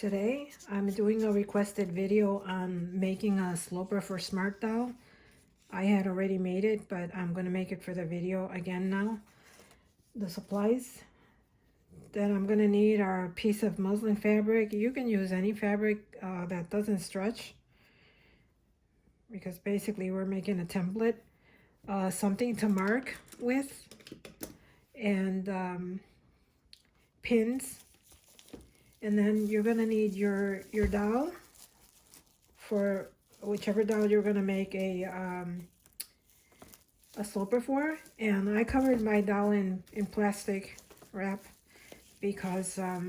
Today I'm doing a requested video on making a sloper for Smartdoll. I had already made it, but I'm going to make it for the video again now. The supplies that I'm going to need are a piece of muslin fabric. You can use any fabric that doesn't stretch, because basically we're making a template. Something to mark with, and pins. And then you're going to need your doll for whichever doll you're going to make a sloper for. And I covered my doll in plastic wrap because I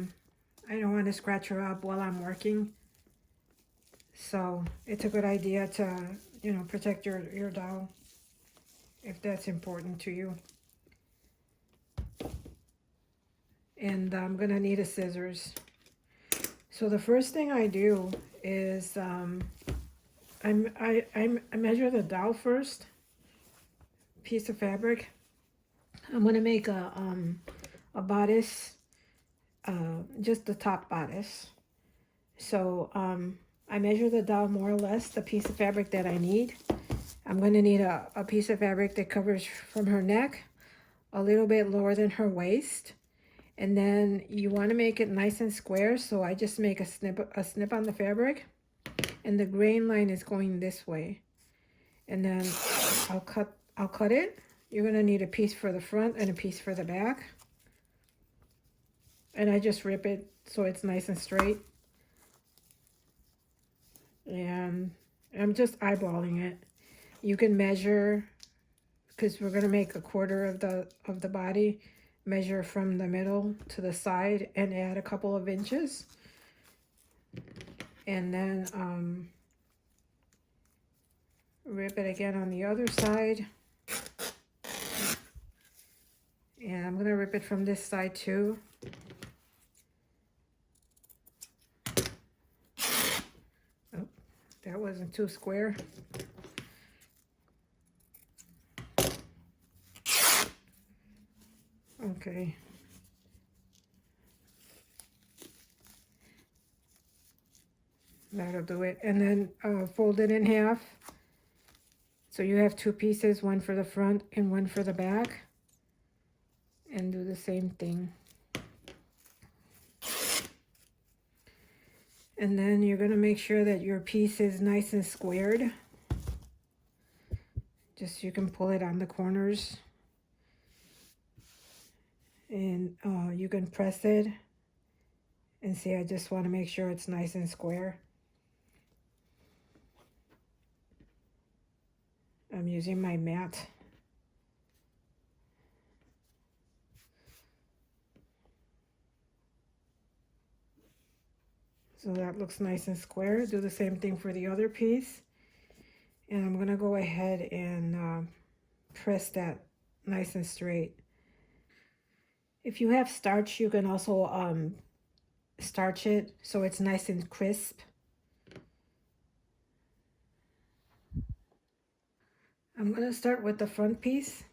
don't want to scratch her up while I'm working. So it's a good idea to, protect your doll if that's important to you. And I'm going to need a scissors. So the first thing I do is I measure the doll first, piece of fabric. I'm going to make a bodice, just the top bodice. So I measure the doll more or less, the piece of fabric that I need. I'm going to need a piece of fabric that covers from her neck a little bit lower than her waist. And then you want to make it nice and square, so I just make a snip on the fabric, and the grain line is going this way. And then I'll cut it. You're going to need a piece for the front and a piece for the back. And I just rip it so it's nice and straight. And I'm just eyeballing it. You can measure, because we're going to make a quarter of the body. Measure from the middle to the side and add a couple of inches. And then rip it again on the other side. And I'm going to rip it from this side too. Oh, that wasn't too square. Okay. That'll do it. And then fold it in half. So you have two pieces, one for the front and one for the back. And do the same thing. And then you're going to make sure that your piece is nice and squared. Just so you can pull it on the corners. And you can press it and see, I just want to make sure it's nice and square. I'm using my mat. So that looks nice and square. Do the same thing for the other piece. And I'm going to go ahead and press that nice and straight. If you have starch, you can also starch it so it's nice and crisp. I'm going to start with the front piece.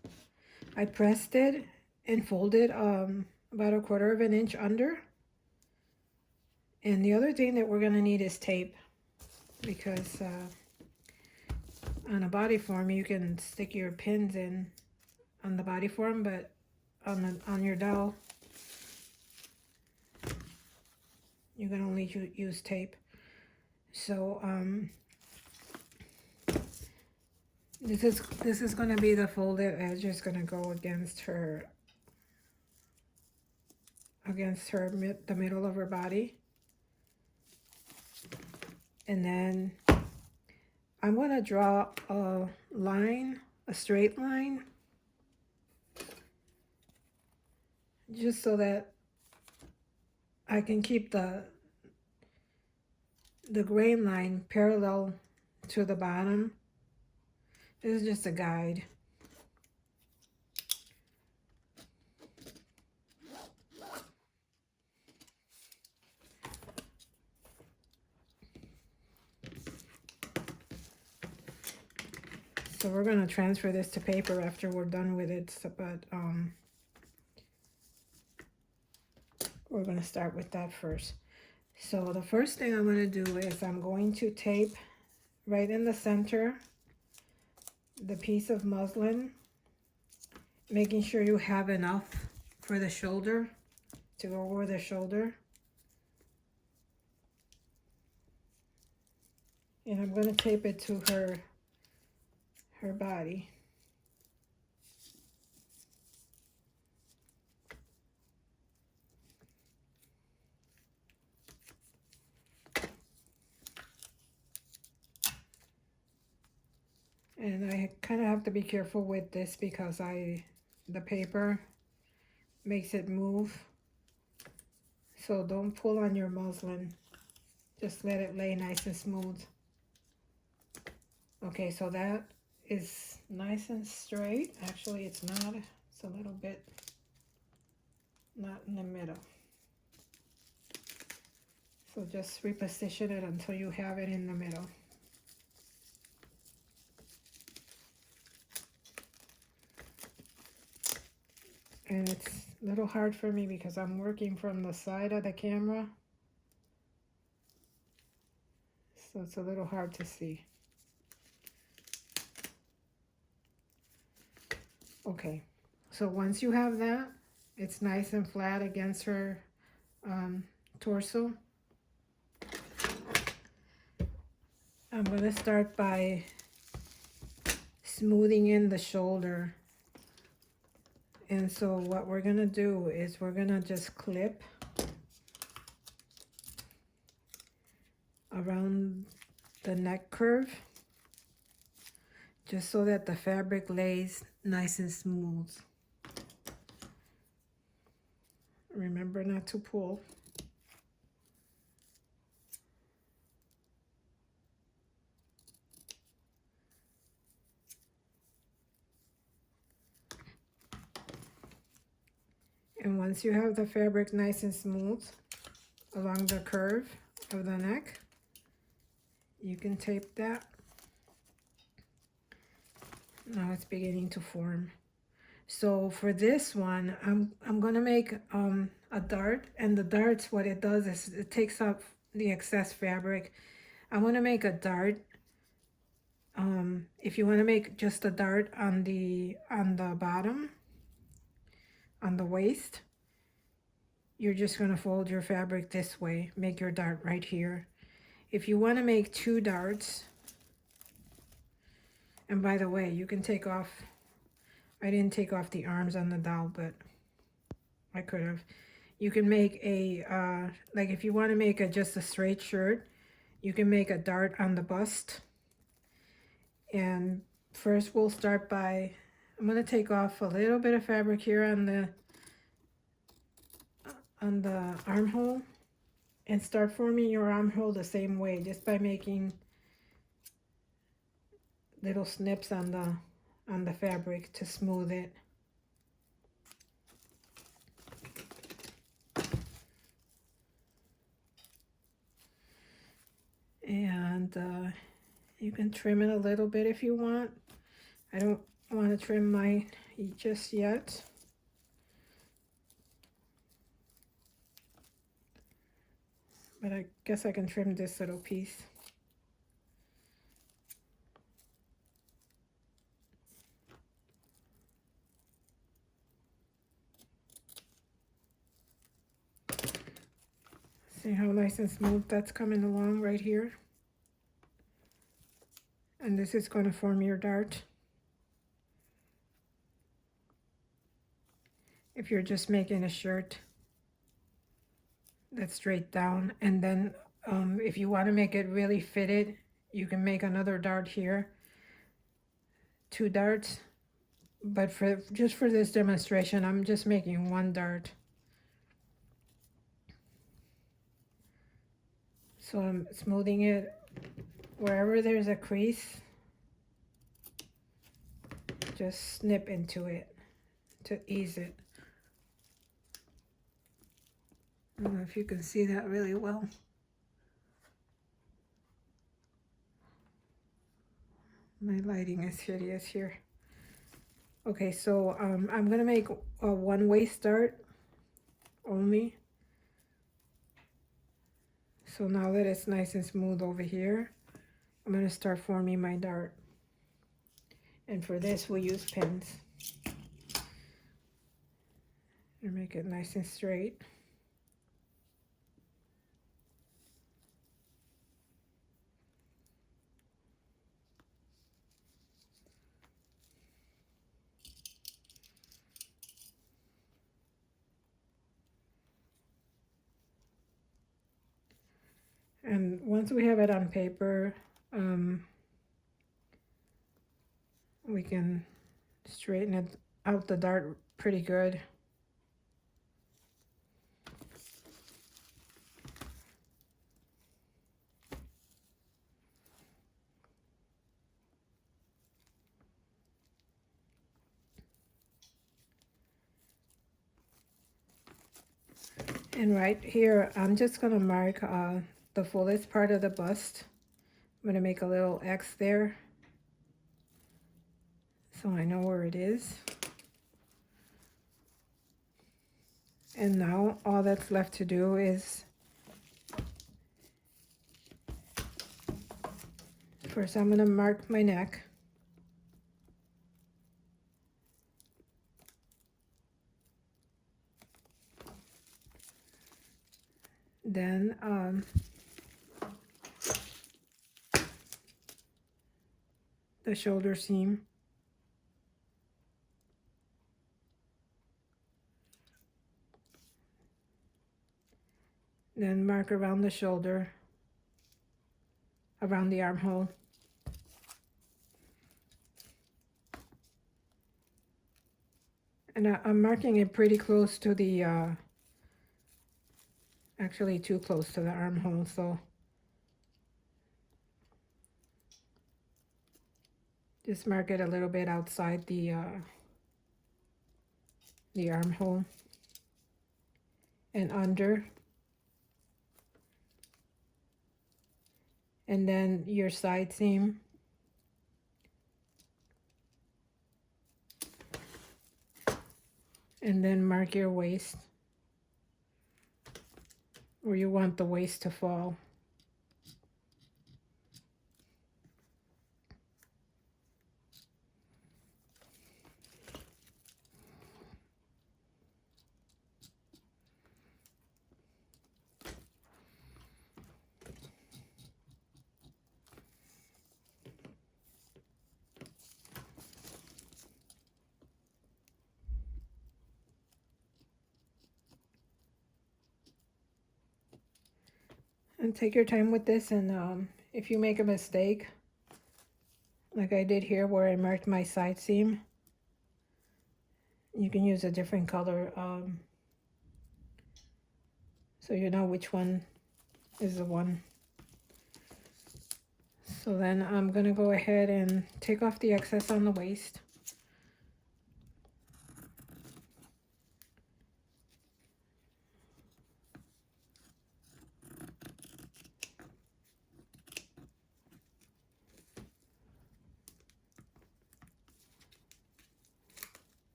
I pressed it and folded about a quarter of an inch under. And the other thing that we're going to need is tape, because on a body form you can stick your pins in on the body form, but on your doll you can only use tape. So this is going to be the folded edge is going to go against the middle of her body. And then I'm going to draw a line, a straight line, just so that I can keep the grain line parallel to the bottom. This is just a guide. So we're going to transfer this to paper after we're done with it, but we're going to start with that first. So the first thing I'm going to do is I'm going to tape right in the center the piece of muslin, making sure you have enough for the shoulder, to go over the shoulder. And I'm going to tape it to her body. And I kind of have to be careful with this because the paper makes it move. So don't pull on your muslin. Just let it lay nice and smooth. Okay, so that is nice and straight. Actually, it's not. It's a little bit not in the middle. So just reposition it until you have it in the middle. And it's a little hard for me because I'm working from the side of the camera. So it's a little hard to see. Okay, so once you have that, it's nice and flat against her torso. I'm going to start by smoothing in the shoulder. And so what we're going to do is we're going to just clip around the neck curve, just so that the fabric lays nice and smooth. Remember not to pull. And once you have the fabric nice and smooth along the curve of the neck, you can tape that. Now it's beginning to form. So for this one, I'm gonna make a dart, and the darts, what it does is it takes up the excess fabric. I want to make a dart. If you want to make just a dart on the bottom, on the waist, you're just going to fold your fabric this way, make your dart right here. If you want to make two darts, and by the way, you can take off, I didn't take off the arms on the doll, but I could have. You can make a, like if you want to make just a straight shirt, you can make a dart on the bust. And first we'll start by, I'm going to take off a little bit of fabric here on the armhole, and start forming your armhole the same way, just by making little snips on the fabric to smooth it. And you can trim it a little bit if you want. I don't want to trim mine just yet. But I guess I can trim this little piece. See how nice and smooth that's coming along right here? And this is going to form your dart. If you're just making a shirt that's straight down, and then if you want to make it really fitted, you can make another dart here, two darts. But just for this demonstration, I'm just making one dart. So I'm smoothing it wherever there's a crease. Just snip into it to ease it. I don't know if you can see that really well. My lighting is hideous here. Okay, so I'm gonna make a one-way start only. So now that it's nice and smooth over here, I'm going to start forming my dart. And for this, we'll use pins. And make it nice and straight. And once we have it on paper, we can straighten it out the dart pretty good. And right here, I'm just going to mark the fullest part of the bust. I'm going to make a little X there, so I know where it is. And now all that's left to do is, first I'm going to mark my neck. Then the shoulder seam. Then mark around the shoulder, around the armhole. And I'm marking it pretty close to the, actually too close to the armhole, so just mark it a little bit outside the armhole and under. And then your side seam. And then mark your waist, where you want the waist to fall. And take your time with this, and if you make a mistake, like I did here where I marked my side seam, you can use a different color, so you know which one is the one. So then I'm gonna go ahead and take off the excess on the waist.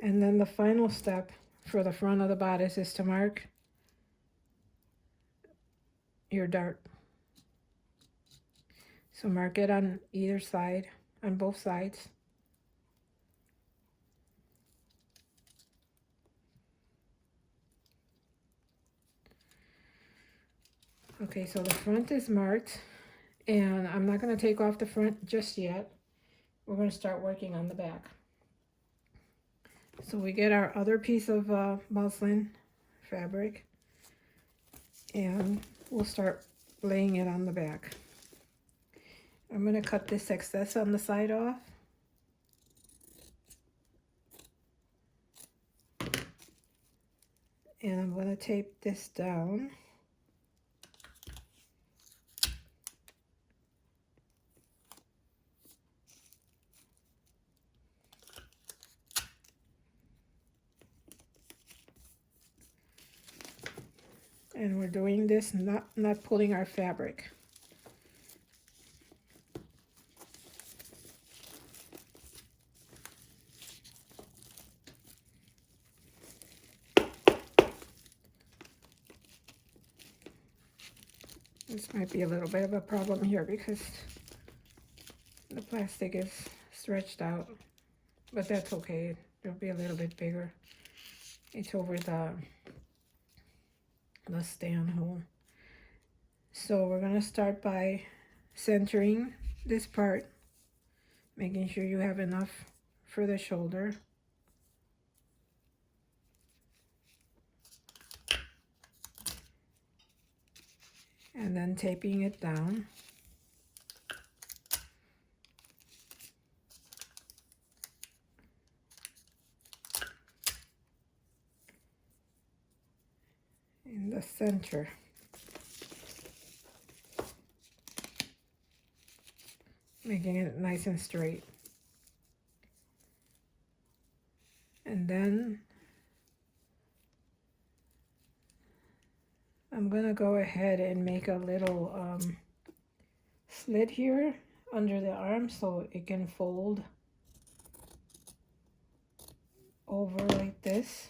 And then the final step for the front of the bodice is to mark your dart. So mark it on either side, on both sides. Okay, so the front is marked, and I'm not going to take off the front just yet. We're going to start working on the back. So we get our other piece of muslin fabric, and we'll start laying it on the back. I'm going to cut this excess on the side off. And I'm going to tape this down. And we're doing this not pulling our fabric. This might be a little bit of a problem here because the plastic is stretched out, but that's okay. It'll be a little bit bigger. It's over the stand hole. So we're gonna start by centering this part, making sure you have enough for the shoulder. And then taping it down. In the center. Making it nice and straight. And then I'm gonna go ahead and make a little slit here under the arm so it can fold over like this.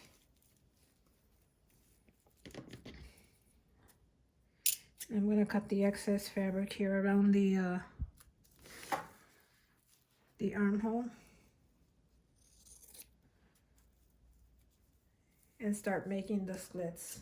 I'm gonna cut the excess fabric here around the armhole and start making the slits.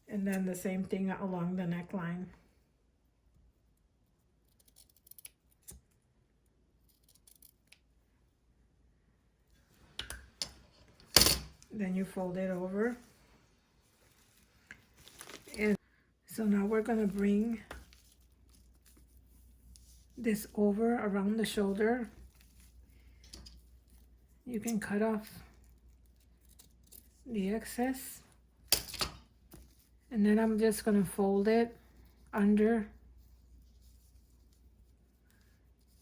And then the same thing along the neckline. Then you fold it over. And so now we're gonna bring this over around the shoulder. You can cut off the excess. And then I'm just gonna fold it under,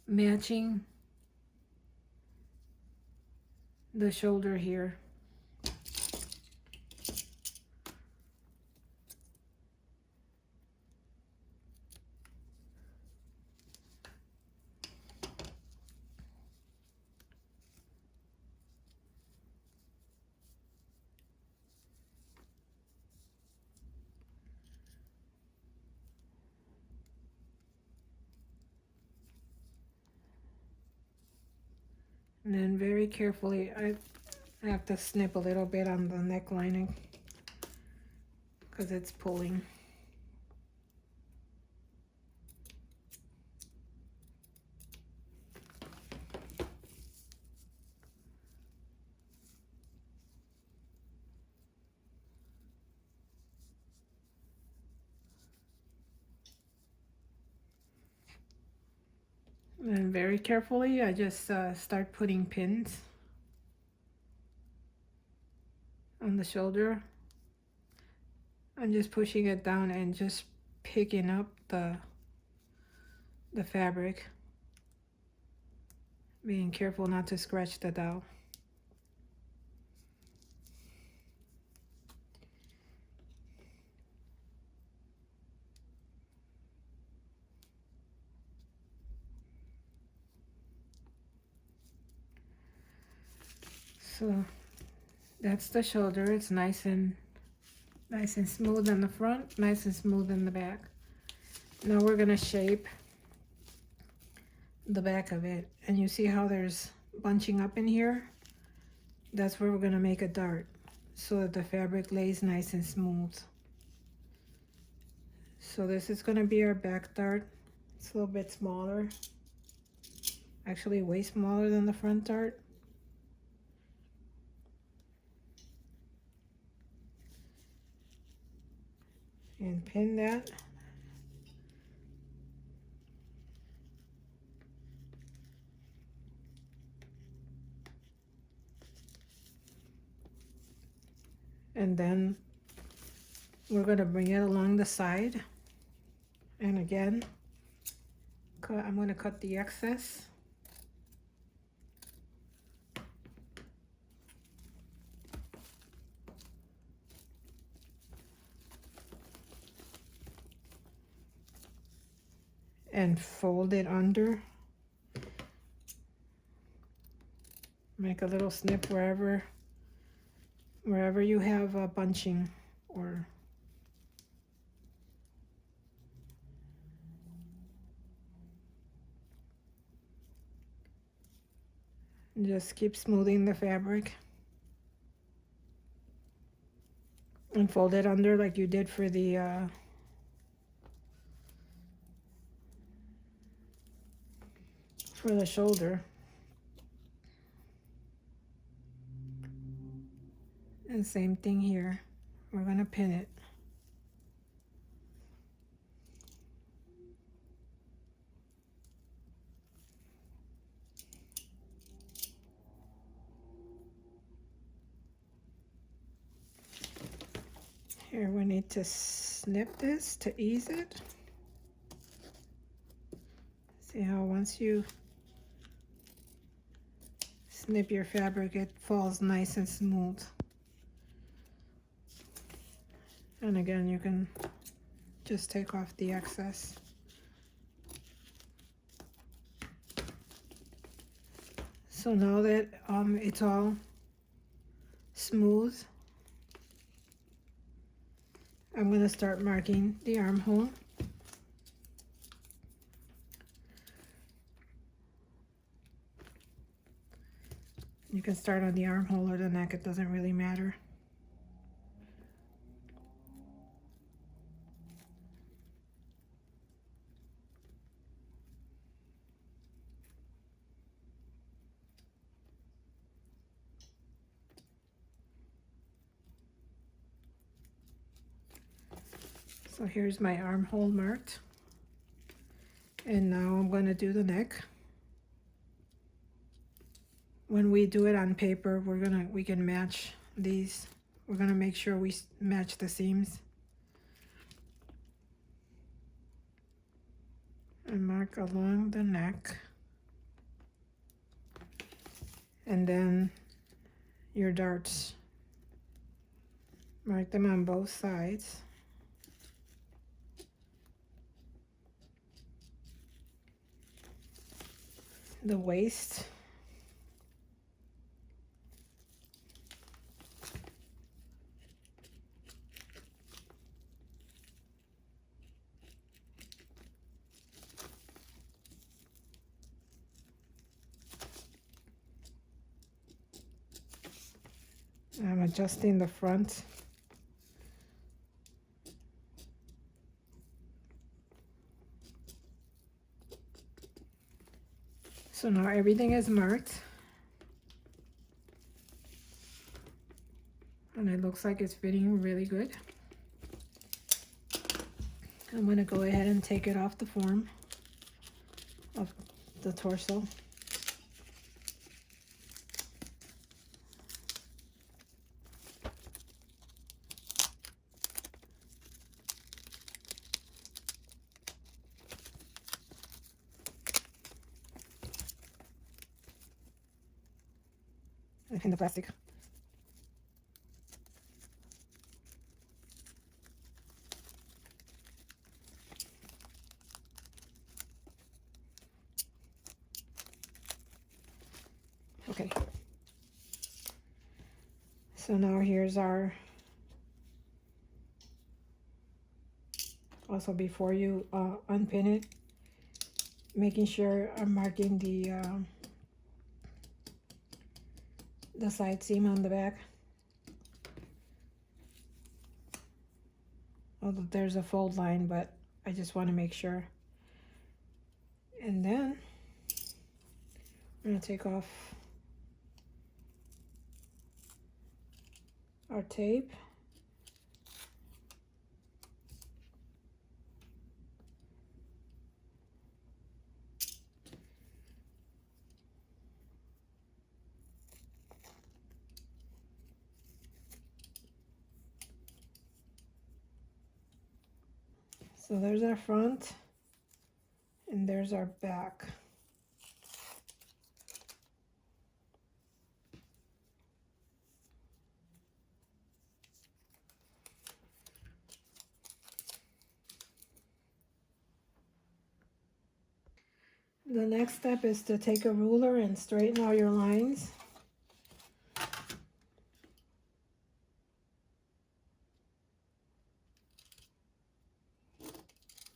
matching the shoulder here. And then very carefully, I have to snip a little bit on the necklining because it's pulling. And then very carefully, I just start putting pins on the shoulder. I'm just pushing it down and just picking up the fabric. Being careful not to scratch the dowel. So that's the shoulder. It's nice and smooth in the front, nice and smooth in the back. Now we're gonna shape the back of it, and you see how there's bunching up in here? That's where we're gonna make a dart so that the fabric lays nice and smooth. So this is gonna be our back dart. It's a little bit smaller, actually way smaller than the front dart. And pin that. And then we're going to bring it along the side. And again, I'm going to cut the excess. and fold it under. Make a little snip wherever you have a bunching or just keep smoothing the fabric and fold it under like you did for the shoulder. And same thing here. We're gonna pin it. Here we need to snip this to ease it. See how once you snip your fabric, it falls nice and smooth. And again, you can just take off the excess. So now that it's all smooth, I'm going to start marking the armhole. You can start on the armhole or the neck, it doesn't really matter. So here's my armhole marked. And now I'm going to do the neck. When we do it on paper, we can match these. We're going to make sure we match the seams. And mark along the neck. And then your darts. Mark them on both sides. The waist. I'm adjusting the front. So now everything is marked. And it looks like it's fitting really good. I'm going to go ahead and take it off the form of the torso. In the plastic. Okay. So now here's our, also before you unpin it, making sure I'm marking the side seam on the back. Although there's a fold line, but I just want to make sure. And then I'm going to take off our tape. So there's our front, and there's our back. The next step is to take a ruler and straighten all your lines.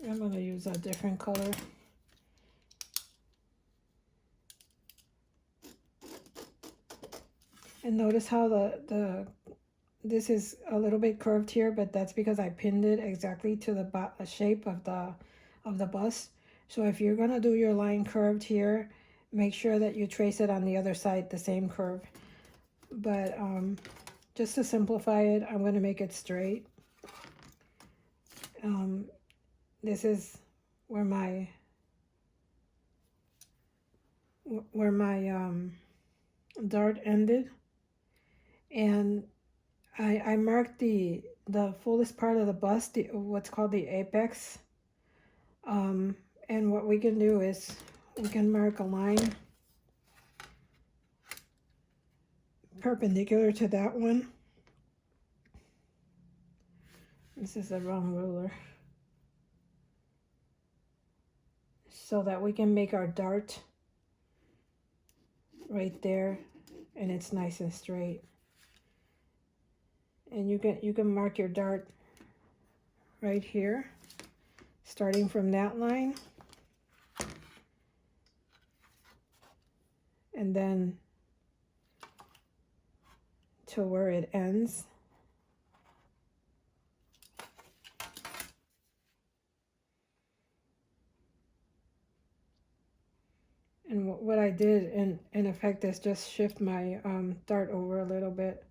I'm going to use a different color. And notice how this is a little bit curved here, but that's because I pinned it exactly to the shape of the bust. So if you're going to do your line curved here, make sure that you trace it on the other side the same curve. But just to simplify it, I'm going to make it straight. This is where my dart ended, and I marked the fullest part of the bust, what's called the apex. And what we can do is we can mark a line perpendicular to that one. This is the wrong ruler. So that we can make our dart right there, and it's nice and straight. And you can mark your dart right here, starting from that line, and then to where it ends. And what I did in effect is just shift my dart over a little bit.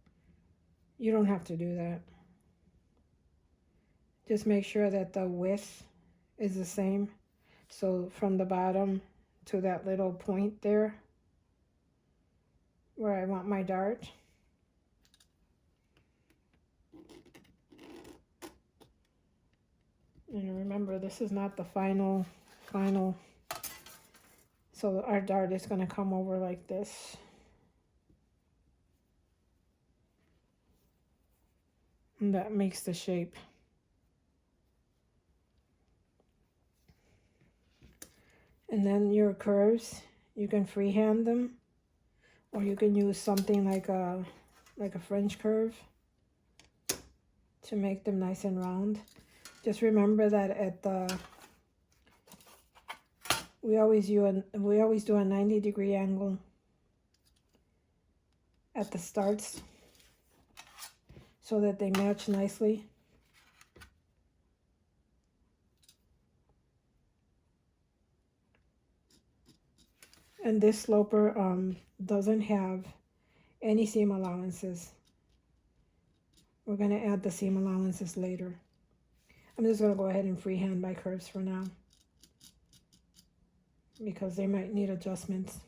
You don't have to do that. Just make sure that the width is the same. So from the bottom to that little point there where I want my dart. And remember, this is not the final. So our dart is going to come over like this. And that makes the shape. And then your curves, you can freehand them, or you can use something like a French curve to make them nice and round. Just remember that at the we always do a 90-degree angle at the starts so that they match nicely. And this sloper doesn't have any seam allowances. We're going to add the seam allowances later. I'm just going to go ahead and freehand my curves for now, because they might need adjustments.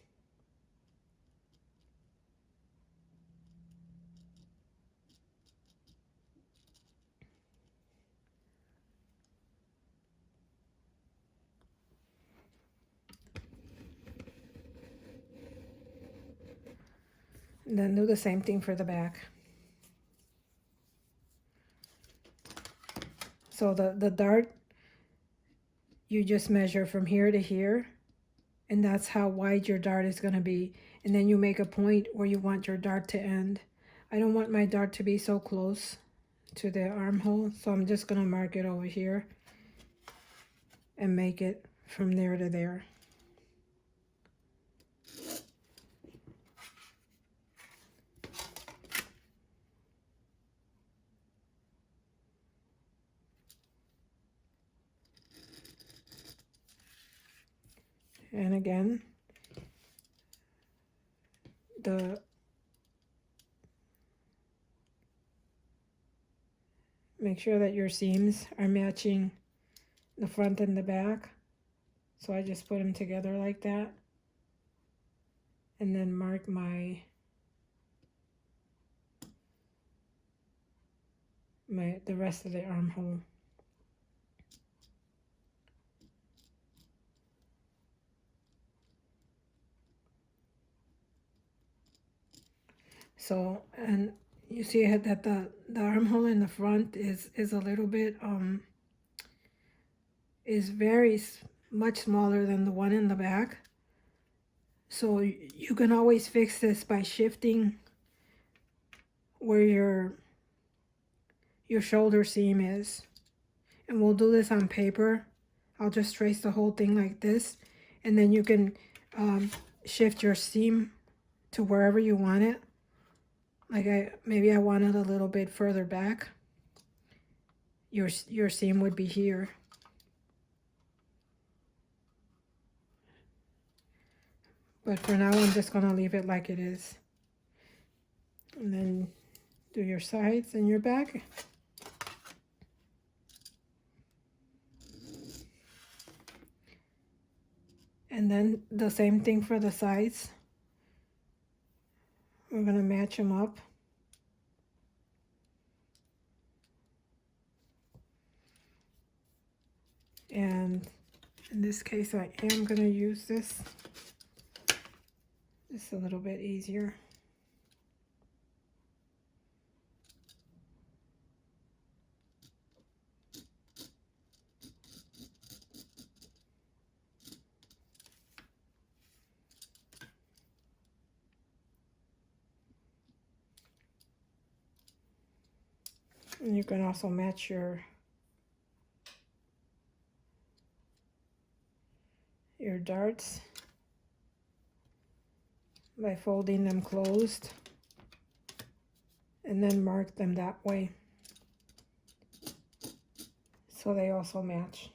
And then do the same thing for the back. So the dart, you just measure from here to here, and that's how wide your dart is going to be. And then you make a point where you want your dart to end. I don't want my dart to be so close to the armhole, so I'm just going to mark it over here and make it from there to there. And again, make sure that your seams are matching the front and the back. So I just put them together like that, and then mark the rest of the armhole. So, and you see that the armhole in the front is a little bit is very much smaller than the one in the back. So you can always fix this by shifting where your shoulder seam is. And we'll do this on paper. I'll just trace the whole thing like this, and then you can shift your seam to wherever you want it. Like maybe I want it a little bit further back. Your seam would be here. But for now, I'm just gonna leave it like it is. And then do your sides and your back. And then the same thing for the sides. We're gonna match them up. And in this case, I am gonna use this. It's a little bit easier. And you can also match your darts by folding them closed and then mark them that way so they also match.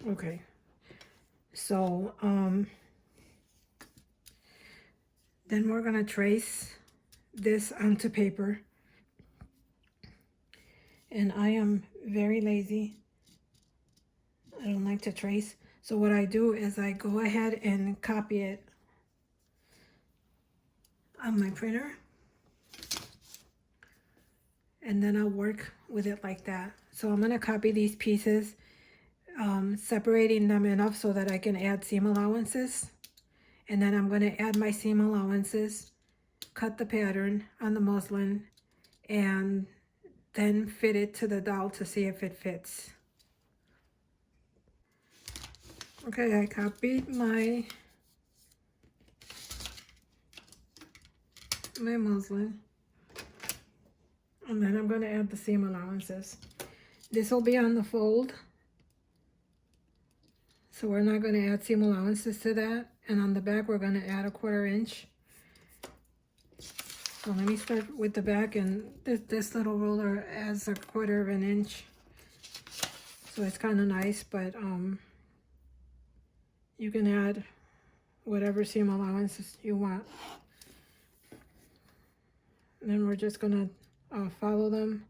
Okay, so then we're gonna trace this onto paper. And I am very lazy. I don't like to trace. So what I do is I go ahead and copy it on my printer. And then I'll work with it like that. So I'm gonna copy these pieces, separating them enough so that I can add seam allowances. And then I'm gonna add my seam allowances, cut the pattern on the muslin, and then fit it to the doll to see if it fits. Okay, I copied my muslin, and then I'm going to add the seam allowances. This will be on the fold, so we're not going to add seam allowances to that. And on the back, we're going to add 1/4 inch. So let me start with the back, and this little ruler adds 1/4 inch. So it's kind of nice, but you can add whatever seam allowances you want. And then we're just gonna follow them.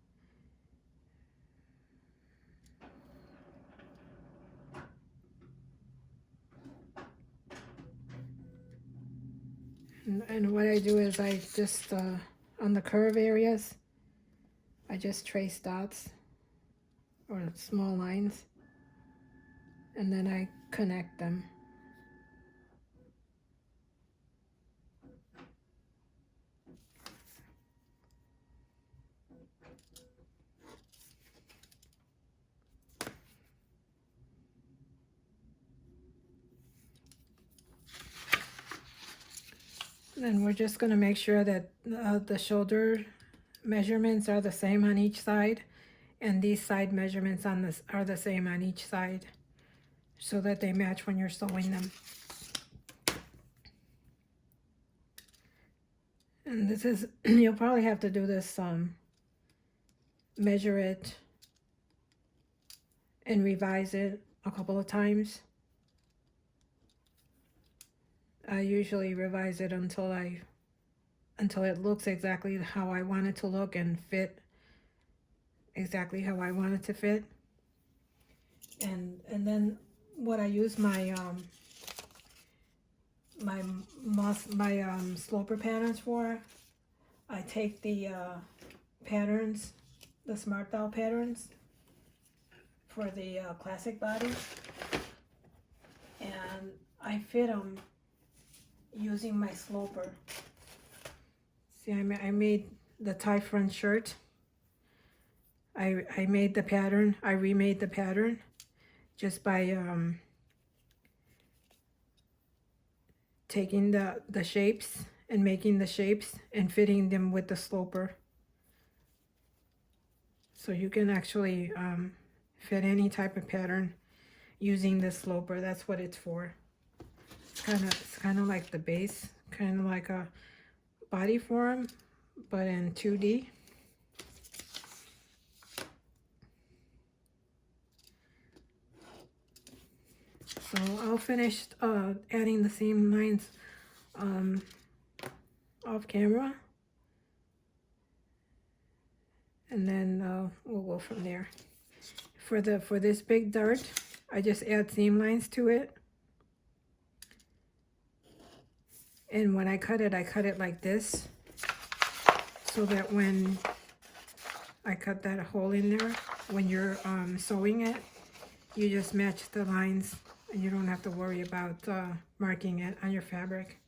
And what I do is I just, on the curve areas, I just trace dots or small lines, and then I connect them. Then we're just going to make sure that the shoulder measurements are the same on each side, and these side measurements on this are the same on each side, so that they match when you're sewing them. And this is, you'll probably have to do this, measure it and revise it a couple of times. I usually revise it until it looks exactly how I want it to look and fit exactly how I want it to fit. And then what I use my sloper patterns for, I take the patterns, the Smartdoll patterns for the classic body, and I fit them using my sloper. See, I made the tie front shirt. I made the pattern, I remade the pattern just by taking the shapes and making the shapes and fitting them with the sloper. So you can actually fit any type of pattern using this sloper. That's what it's for. It's kind of like the base, kind of like a body form, but in 2D. So I'll finish adding the seam lines off camera, and then we'll go from there. For this big dart, I just add seam lines to it, and when I cut it like this, so that when I cut that hole in there, when you're sewing it, you just match the lines and you don't have to worry about marking it on your fabric.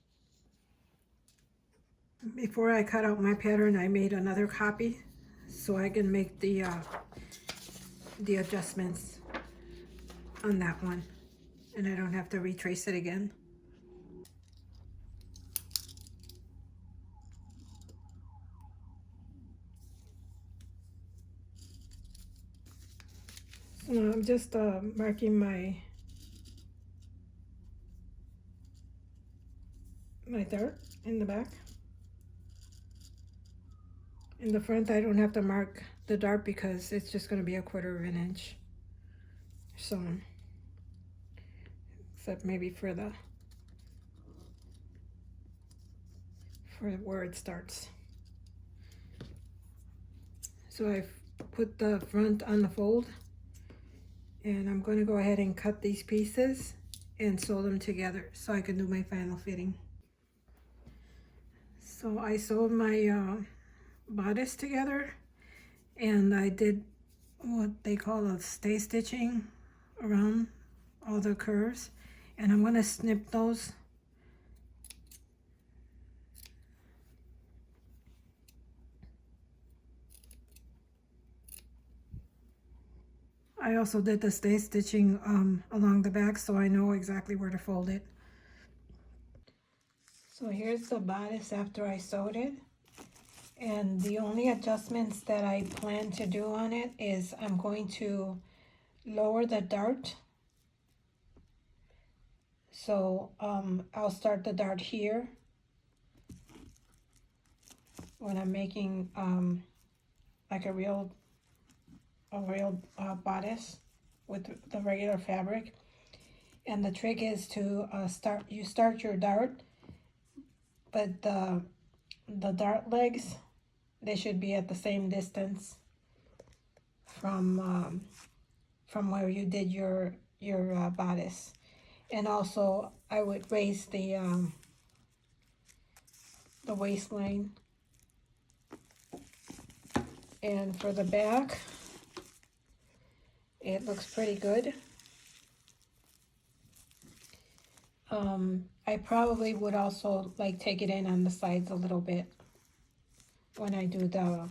Before I cut out my pattern, I made another copy so I can make the adjustments on that one, and I don't have to retrace it again. So I'm just marking my dart in the back. In the front, I don't have to mark the dart because it's just going to be 1/4 of an inch. So, except maybe for where it starts. So I've put the front on the fold, and I'm going to go ahead and cut these pieces and sew them together so I can do my final fitting. So I sewed my bodice together, and I did what they call a stay stitching around all the curves, and I'm going to snip those. I also did the stay stitching along the back, so I know exactly where to fold it. So here's the bodice after I sewed it, and the only adjustments that I plan to do on it is I'm going to lower the dart. So I'll start the dart here when I'm making like a real bodice with the regular fabric. And the trick is to start your dart, but the dart legs, they should be at the same distance from where you did your bodice. And also I would raise the waistline. And for the back, it looks pretty good. I probably would also like take it in on the sides a little bit when I do the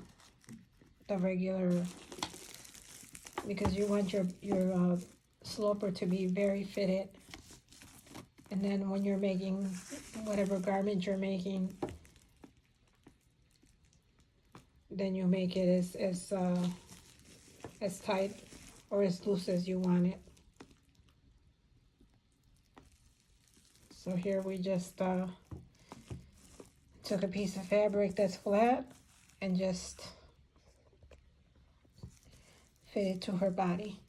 regular, because you want your sloper to be very fitted, and then when you're making whatever garment you're making, then you make it as tight or as loose as you want it. So here we just took a piece of fabric that's flat and just fit it to her body.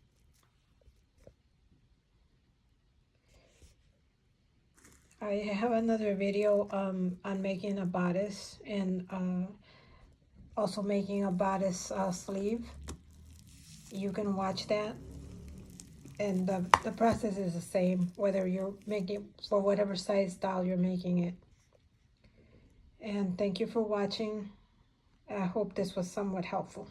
I have another video on making a bodice and also making a bodice sleeve. You can watch that. And the process is the same, whether you're making for whatever size doll you're making it. And thank you for watching. I hope this was somewhat helpful.